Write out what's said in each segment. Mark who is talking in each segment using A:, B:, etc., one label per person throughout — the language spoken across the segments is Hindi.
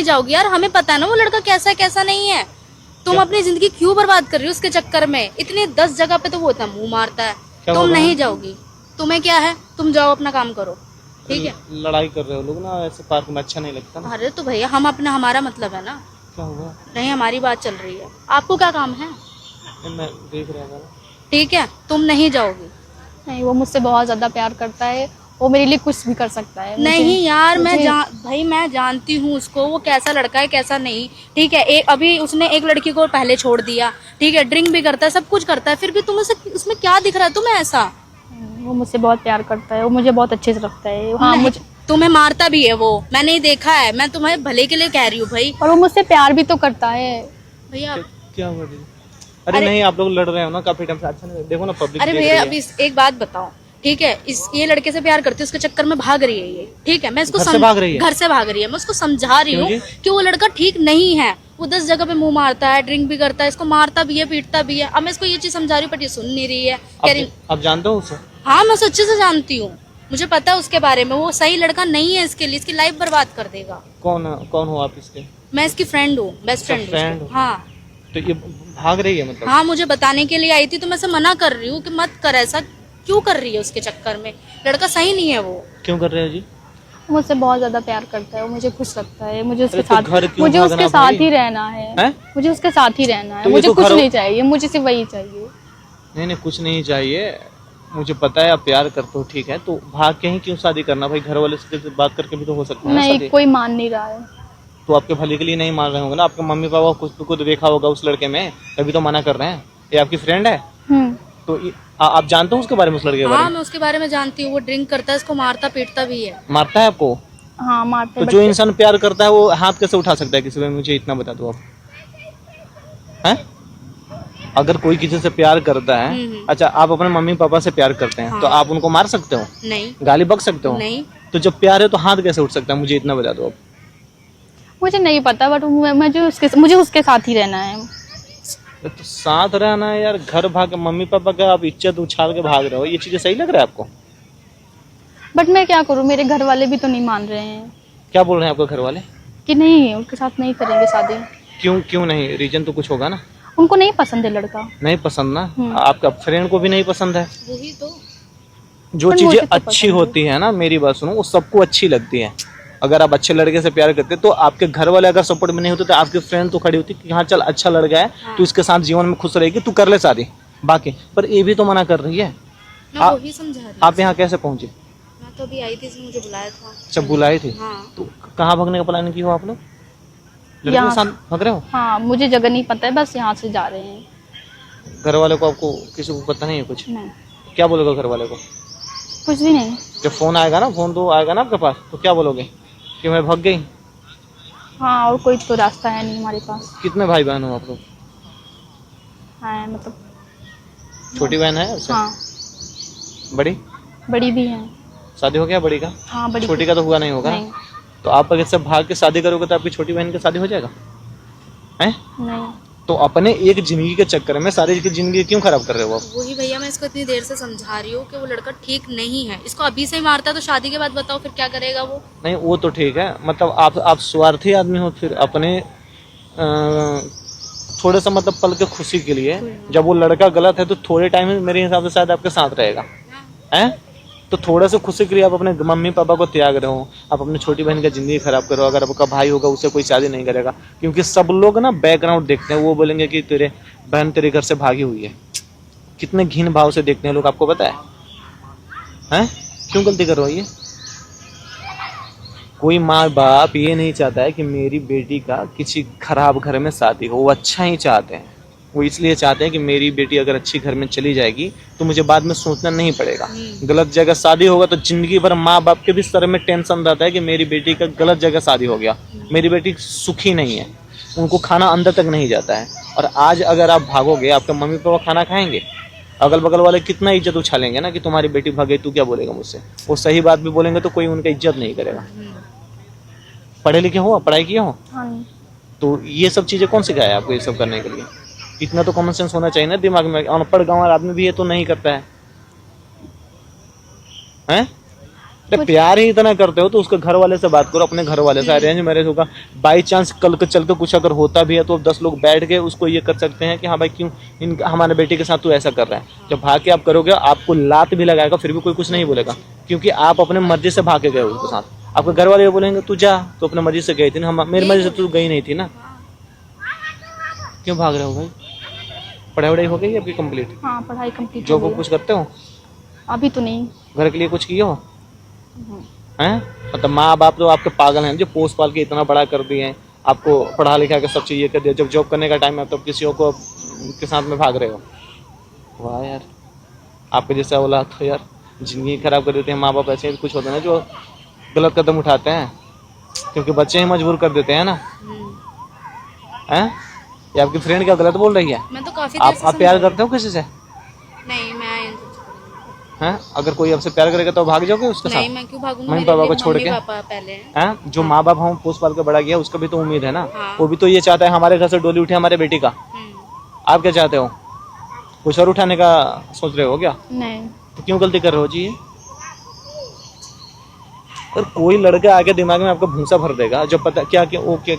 A: नहीं जाओगी यार? हमें पता है ना वो लड़का कैसा है कैसा नहीं है। तुम अपनी जिंदगी क्यों बर्बाद कर रही हो उसके चक्कर में? इतनी 10 जगह पे तो वो इतना मुंह मारता है। तुम नहीं जाओगी, तुम्हें क्या है? तुम जाओ अपना काम करो, ठीक है?
B: लड़ाई कर रहे हो लोग ना ऐसे पार्क में, अच्छा नहीं लगता ना।
A: अरे तो भैया हम अपना, हमारा मतलब है ना।
B: क्या हुआ?
A: नहीं, हमारी बात चल रही है, आपको क्या काम है?
B: मैं देख रहा था।
A: ठीक है, तुम नहीं जाओगी।
C: नहीं, वो मुझसे बहुत ज्यादा प्यार करता है, वो मेरे लिए कुछ भी कर सकता है।
A: नहीं यार, भाई मैं जानती हूँ उसको, वो कैसा लड़का है कैसा नहीं, ठीक है? अभी उसने एक लड़की को पहले छोड़ दिया, ठीक है? ड्रिंक भी करता है, सब कुछ करता है, फिर भी तुम्हें उसमें क्या दिख रहा है तुम्हें ऐसा?
C: वो मुझसे बहुत प्यार करता है, वो मुझे बहुत अच्छे से रखता है। हाँ, मुझे
A: तुम्हें मारता भी है वो, मैंने देखा है, मैं तुम्हारे भले के लिए कह रही हूँ भाई।
C: और वो मुझसे प्यार भी तो करता है
A: भैया।
B: क्या हुआ? अरे नहीं, आप लोग लड़ रहे हो ना काफी टाइम से, अच्छा नहीं, देखो ना पब्लिक।
A: अरे भैया अभी एक बात बताओ, ठीक है? ये लड़के से प्यार करती है, उसके चक्कर में भाग रही है ये, ठीक है? मैं इसको घर से भाग रही है, मैं उसको समझा रही हूँ कि वो लड़का ठीक नहीं है। वो 10 जगह पे मुंह मारता है, ड्रिंक भी करता है, इसको मारता भी है, पीटता भी है। अब मैं इसको ये चीज समझा रही हूँ, पर ये सुन नहीं रही है। कह रही
B: आप जानते हो उसे?
A: हाँ, मैं उसे अच्छे से जानती हूँ, मुझे पता है उसके बारे में। वो सही लड़का नहीं है इसके लिए, इसकी लाइफ बर्बाद कर देगा।
B: कौन हो आप इसके?
A: मैं इसकी फ्रेंड हूँ, बेस्ट फ्रेंड हूँ। हाँ।
B: तो ये भाग रही है मतलब?
A: हाँ, मुझे बताने के लिए आई थी, तो मैं से मना कर रही हूँ कि मत कर ऐसा। क्यों कर रही है उसके चक्कर में? लड़का सही नहीं है वो।
B: क्यों कर रहे हो जी?
C: मुझसे बहुत ज्यादा प्यार करता है, वो मुझे खुश रखता है, मुझे उसके
B: तो
C: साथ ही रहना है, मुझे उसके साथ ही रहना है। मुझे कुछ नहीं चाहिए, मुझे सिर्फ वही चाहिए।
B: नहीं, कुछ नहीं चाहिए, मुझे पता है आप प्यार करते हो, ठीक है? तो भाग के ही क्यों शादी करना भाई? घर वाले से बात करके भी तो हो सकता है।
C: नहीं, कोई मान नहीं रहा है।
B: तो आपके भले के लिए नहीं मान रहे होंगे ना, आपके मम्मी पापा कुछ तो खुद देखा होगा उस लड़के में, तभी तो मना कर रहे हैं। ये आपकी फ्रेंड है तो आप जानते हो उसके बारे में, उस लड़के के बारे में?
A: हाँ, मैं उसके बारे में जानती हूँ, वो ड्रिंक करता है, इसको मारता पीटता भी है।
B: मारता है आपको?
C: हाँ, मारता है।
B: तो जो इंसान प्यार करता है वो हाथ कैसे उठा सकता है किसी पे? मुझे इतना बता दो आप, हैं? अगर कोई किसी से प्यार करता है, अच्छा आप अपने मम्मी पापा से प्यार करते हैं, तो आप उनको मार सकते हो?
A: नहीं।
B: गाली बक सकते हो?
A: नहीं।
B: तो जब प्यार है तो हाथ कैसे उठ सकता है? मुझे इतना बता दो आप।
C: मुझे नहीं पता, बट मुझे उसके साथ ही रहना है।
B: तो साथ रहना है यार, घर भाग मम्मी पापा का आप इज्जत उछाल के भाग रहे हो, ये चीजें सही लग रहा है आपको?
C: बट मैं क्या करूँ, मेरे घर वाले भी तो नहीं मान रहे हैं।
B: क्या बोल रहे हैं आपके घर वाले?
C: कि नहीं, उनके साथ नहीं करेंगे शादी।
B: क्यों नहीं? रीजन तो कुछ होगा ना?
C: उनको नहीं पसंद है लड़का।
B: नहीं पसंद ना? आपका फ्रेंड को भी नहीं पसंद है?
A: वही तो।
B: जो चीजें अच्छी होती है ना, मेरी बात सुनो, वो सबको अच्छी लगती है। अगर आप अच्छे लड़के से प्यार करते तो आपके घर वाले अगर सपोर्ट में नहीं होते तो आपकी फ्रेंड तो खड़ी होती कि हाँ चल अच्छा लड़का है, तो इसके साथ जीवन में खुश रहेगी, तू कर ले शादी। बाकी पर ये भी तो मना कर रही है।
A: मैं वही समझा रही हूँ।
B: आप यहाँ कैसे पहुंचे?
A: मैं तो अभी आई थी, इसने मुझे बुलाया था।
B: अच्छा, बुलाई थी?
A: हाँ।
B: तो कहाँ भागने का प्लान की हो आप लोग? लड़के के साथ भाग रहे हो?
C: हाँ, मुझे जगह नहीं पता है, बस यहाँ से जा रहे हैं।
B: घर वाले को आपको किसी को पता नहीं है कुछ?
C: नहीं।
B: क्या बोलोगे घर वाले को?
C: कुछ भी नहीं।
B: जब फोन आएगा ना, फोन तो आएगा ना आपके पास, तो क्या बोलोगे? कि मैं भाग गई?
C: हाँ, और कोई तो रास्ता है नहीं हमारे पास।
B: कितने भाई बहन हो आप लोग?
C: हाँ, मतलब
B: छोटी बहन है उससे?
C: हाँ।
B: बड़ी?
C: बड़ी भी है।
B: शादी हो गया बड़ी का?
C: हाँ, बड़ी।
B: छोटी का तो हुआ नहीं होगा?
C: नहीं।
B: तो आप अगर सब भाग के शादी करोगे तो आपकी छोटी बहन की शादी हो जाएगा? हैं?
C: नहीं।
B: तो अपने एक जिंदगी के चक्कर में सारी की जिंदगी क्यों खराब कर रहे हो आप?
A: वही भैया, मैं इसको इतनी देर से समझा रही हूँ कि वो लड़का ठीक नहीं है। इसको अभी से ही मारता है तो शादी के बाद बताओ फिर क्या करेगा वो?
B: नहीं, वो तो ठीक है, मतलब आप स्वार्थी आदमी हो फिर अपने थोड़ा सा मतलब पल के खुशी के लिए। जब वो लड़का गलत है तो थोड़े टाइम में मेरे हिसाब से शायद आपके साथ रहेगा, हैं? तो थोड़ा सा खुशी के लिए आप अपने मम्मी पापा को त्याग रहे हो, आप अपनी छोटी बहन की जिंदगी खराब करो। अगर आपका भाई होगा उससे कोई शादी नहीं करेगा, क्योंकि सब लोग ना बैकग्राउंड देखते हैं, वो बोलेंगे कि तेरे बहन तेरे घर से भागी हुई है। कितने घिन भाव से देखते हैं लोग, आपको पता है? क्यों गलती कर रहे हो ये? कोई माँ बाप ये नहीं चाहता है कि मेरी बेटी का किसी खराब घर में शादी हो, वो अच्छा ही चाहते हैं। वो इसलिए चाहते हैं कि मेरी बेटी अगर अच्छी घर में चली जाएगी तो मुझे बाद में सोचना नहीं पड़ेगा। गलत जगह शादी होगा तो जिंदगी भर माँ बाप के भी सर में टेंशन रहता है कि मेरी बेटी का गलत जगह शादी हो गया, मेरी बेटी सुखी नहीं है, उनको खाना अंदर तक नहीं जाता है। और आज अगर आप भागोगे, आपके मम्मी पापा खाना खाएंगे? अगल बगल वाले कितना इज्जत उछालेंगे ना कि तुम्हारी बेटी भाग गई, तू क्या बोलेगा मुझसे? वो सही बात भी बोलेंगे तो कोई उनका इज्जत नहीं करेगा। पढ़े लिखे हो, पढ़ाई किए हो?
C: हाँ।
B: तो ये सब चीजें कौन सिखाया आपको ये सब करने के लिए? इतना तो कॉमन सेंस होना चाहिए ना दिमाग में। अनपढ़ गाँव वाला आदमी भी ये तो नहीं करता है, हैं? अरे प्यार ही इतना करते हो तो उसके घर वाले से बात करो, अपने घर वाले से। अरेंज मैरिज होगा, बाई चांस कल के चल के कुछ अगर होता भी है तो 10 लोग बैठ के उसको ये कर सकते हैं कि हाँ भाई क्यों हमारे बेटे के साथ तू ऐसा कर रहा है। जब भाग के आप करोगे आपको लात भी लगाएगा फिर भी कोई कुछ नहीं बोलेगा, क्योंकि आप अपने मर्जी से भाग के गए उसके साथ। आपके घर वाले बोलेंगे तू जा, तो अपने मर्जी से गई थी ना, हम मेरी मर्जी से तू गई नहीं थी ना, क्यों भाग रहे हो भाई? पढ़ाई वढ़ाई हो गई आपकी कंप्लीट?
C: हाँ पढ़ाई कंप्लीट।
B: जॉब कुछ करते हो?
C: अभी तो नहीं।
B: घर के लिए कुछ किए हो हैं? मतलब माँ बाप तो आपके पागल हैं जो पोस पाल के इतना बड़ा कर दिए हैं, आपको पढ़ा लिखा के सब चीज़ ये कर दिया, जब जॉब करने का टाइम है तो किसी को के साथ में भाग रहे हो। वाह यार, आपके जैसा औलाद तो यार जिंदगी खराब कर देते हैं। माँ बाप ऐसे कुछ होते हैं ना जो गलत कदम उठाते हैं, क्योंकि बच्चे ही मजबूर कर देते हैं ना। हैं? ये आपकी फ्रेंड क्या गलत बोल रही है?
A: मैं तो काफी
B: आप प्यार करते हो किसी से?
A: नहीं, मैं
B: हैं? अगर कोई आपसे प्यार करेगा तो भाग जाओगे उसके साथ?
A: नहीं, मैं क्यों भागूंगी?
B: मम्मी पापा को छोड़ के?
A: पापा पहले
B: हैं? जो माँ बाप हम पोस पाल के बड़ा किया उसका भी तो उम्मीद है ना।
A: हाँ।
B: वो भी तो ये चाहता है हमारे घर से डोली उठे हमारे बेटी का। आप क्या चाहते हो? कुछ और उठाने का सोच रहे हो क्या?
C: नहीं।
B: तो क्यों गलती कर रहे हो जी? और कोई लड़का आके दिमाग में आपका भूसा भर देगा जब पता क्या कि ओके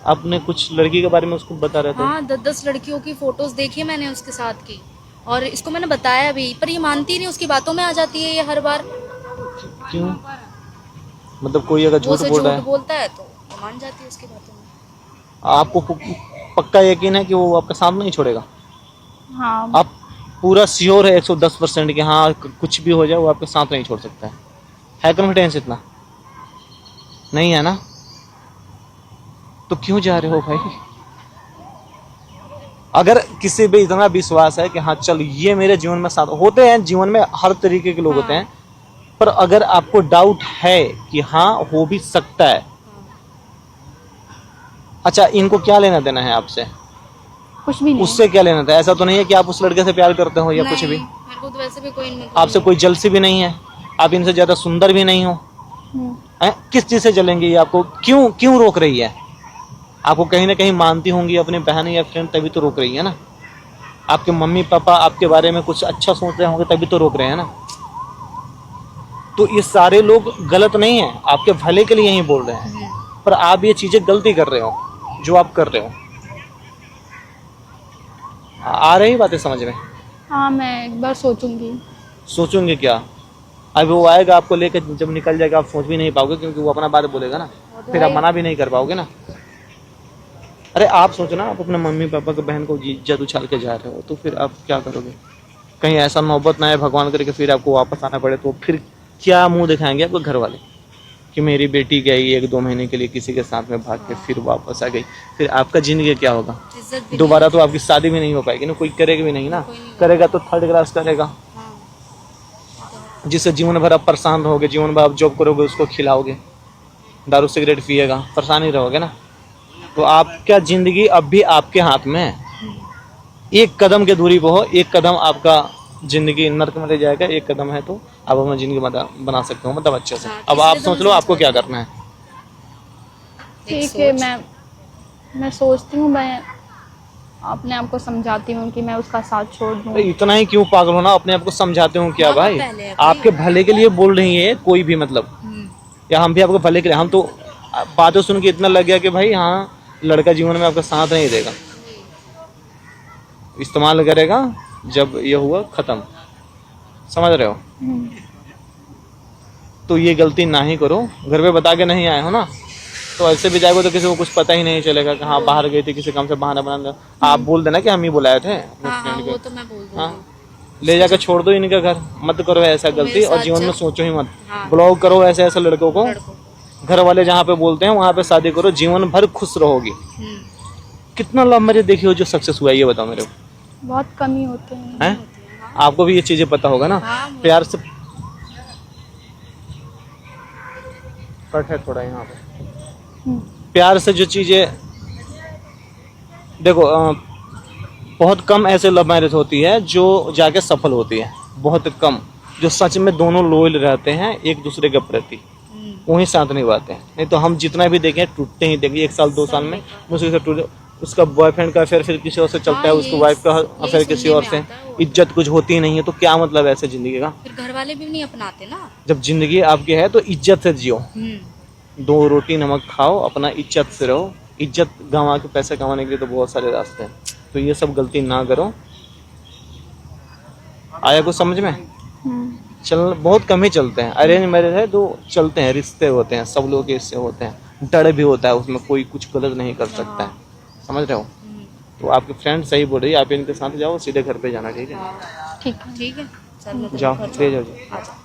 B: आपने कुछ लड़की के बारे में उसको बता रहे थे।
A: हाँ, 10 लड़कियों की फोटोज देखी है मैंने उसके साथ की, और इसको मैंने बताया भी, पर ये मानती नहीं, उसकी बातों में आ जाती है ये हर बार।
B: क्यों? मतलब कोई अगर झूठ बोल रहा है
A: बोलता है तो मान जाती है उसकी बातों में।
B: आपको पक्का यकीन है कि वो आपका साथ नहीं छोड़ेगा?
C: हाँ।
B: आप पूरा श्योर है 110% कि हाँ कुछ भी हो जाए वो आपके साथ नहीं छोड़ सकता है कॉन्फिडेंस इतना? नहीं है ना? तो क्यों जा रहे हो भाई? अगर किसी पे इतना विश्वास है कि हाँ चल ये मेरे जीवन में साथ होते हैं, जीवन में हर तरीके के लोग होते हैं, पर अगर आपको डाउट है कि हाँ हो भी सकता है, अच्छा इनको क्या लेना देना है आपसे?
C: कुछ भी नहीं।
B: उससे क्या लेना था? ऐसा तो नहीं है कि आप उस लड़के से प्यार करते हो या कुछ भी?
A: मेरे को तो वैसे भी कोई
B: आपसे कोई जलसी भी नहीं है, आप इनसे ज्यादा सुंदर भी नहीं हो। किस चीज से जलेंगे ये आपको? क्यों रोक रही है? आपको कहीं ना कहीं मानती होंगी अपनी बहन या फ्रेंड, तभी तो रोक रही है ना। आपके मम्मी पापा आपके बारे में कुछ अच्छा सोच रहे होंगे तभी तो रोक रहे हैं ना। तो ये सारे लोग गलत नहीं है, आपके भले के लिए ही बोल रहे हैं, पर आप ये चीजें गलती कर रहे हो जो आप कर रहे हो। आ रही बातें समझ में?
C: हाँ मैं एक बार सोचूंगी।
B: सोचूंगी क्या? अभी वो आएगा आपको लेकर, जब निकल जाएगा आप सोच भी नहीं पाओगे, क्योंकि वो अपना बात बोलेगा ना, फिर आप मना भी नहीं कर पाओगे ना। अरे आप सोचो ना, आप अपने मम्मी पापा के बहन को इज्जत उछाल के जा रहे हो, तो फिर आप क्या करोगे? कहीं ऐसा मोहब्बत ना है भगवान करके फिर आपको वापस आना पड़े, तो फिर क्या मुंह दिखाएंगे आपको घर वाले कि मेरी बेटी गई 1-2 महीने के लिए किसी के साथ में भाग के फिर वापस आ गई? फिर आपका जिंदगी क्या होगा? दोबारा तो आपकी शादी भी नहीं हो पाएगी ना, कोई करेगा भी नहीं ना। करेगा तो 3rd क्लास करेगा, जिससे जीवन भर आप परेशान रहोगे, जीवन भर आप जॉब करोगे उसको खिलाओगे, दारू सिगरेट पिएगा, परेशान ही रहोगे ना। तो आपका जिंदगी अब भी आपके हाथ में है। एक कदम की दूरी पे हो, एक कदम आपका जिंदगी नर्क में ले जाएगा, एक कदम है तो आप अपना जिंदगी बना सकते हो, मतलब अच्छे से। अब आप सोच लो आपको क्या करना है।
C: ठीक है, मैं सोचती हूँ, मैं अपने आप को समझाती हूँ कि मैं उसका साथ छोड़ दूँ।
B: इतना ही क्यों पागल होना? अपने आप को समझाते हूँ क्या भाई? आपके भले के लिए बोल रही है कोई भी, मतलब या हम भी आपके भले के लिए। हम तो बातें सुन के इतना लग गया कि भाई हाँ लड़का जीवन में आपका साथ नहीं देगा, इस्तेमाल करेगा, जब ये हुआ खत्म। समझ रहे हो? तो ये गलती ना ही करो। घर पे बता के नहीं आए हो ना, तो ऐसे भी जाएगा तो किसी को कुछ पता ही नहीं चलेगा कि हाँ बाहर गई थी, किसी काम से बहाना बना। आप बोल देना कि हम ही बुलाए थे अपने फ्रेंड
A: वो तो मैं बोल दूंगी।
B: हाँ, ले जाकर छोड़ दो इनका घर, मत करो ऐसा गलती, और जीवन में सोचो ही मत। ब्लॉक करो ऐसे ऐसे लड़कों को, घर वाले जहाँ पे बोलते हैं वहाँ पे शादी करो, जीवन भर खुश रहोगी। कितना लव मैरिज देखी हो जो सक्सेस हुआ है, ये बताओ मेरे को?
C: बहुत कम ही होते हैं।
B: आपको भी ये चीजें पता होगा ना। प्यार से कट है थोड़ा यहाँ पे। प्यार से जो चीजें देखो, बहुत कम ऐसे लव मैरिज होती है जो जाके सफल होती है, बहुत कम जो सच में दोनों लॉयल रहते हैं एक दूसरे के प्रति, वही साथ निभाते हैं। नहीं तो हम जितना भी देखें टूटते ही देखें, 1 साल 2 साल में मुझसे टूटे। उसका बॉयफ्रेंड का अफेयर फिर किसी और से चलता है,
A: हाँ,
B: उसकी
A: ये-
B: वाइफ का
A: ये
B: अफेयर किसी
A: सुनने
B: और
A: में
B: से,
A: आता है वो।
B: इज्जत कुछ होती नहीं है, तो क्या मतलब है ऐसे जिंदगी का?
A: फिर घर वाले भी नहीं अपनाते ना।
B: जब जिंदगी आपकी है तो इज्जत से जियो, 2 रोटी नमक खाओ, अपना इज्जत से रहो। इज्जत गंवा के पैसे कमाने के लिए तो बहुत सारे रास्ते हैं, तो ये सब गलती ना करो। आया कुछ समझ में? चल बहुत कम ही चलते हैं, अरेंज मैरिज है तो चलते हैं, रिश्ते होते हैं, सब लोग के हिस्से होते हैं, डर भी होता है उसमें, कोई कुछ गलत नहीं कर सकता है, समझ रहे हो? तो आपके फ्रेंड सही बोल रही है, आप इनके साथ जाओ, सीधे घर पे जाना, ठीक है?
C: ठीक है।
A: ठीक है, चल मैं तेरे
B: जाओ,
A: घर
B: ले जाओ।
A: आ जाओ।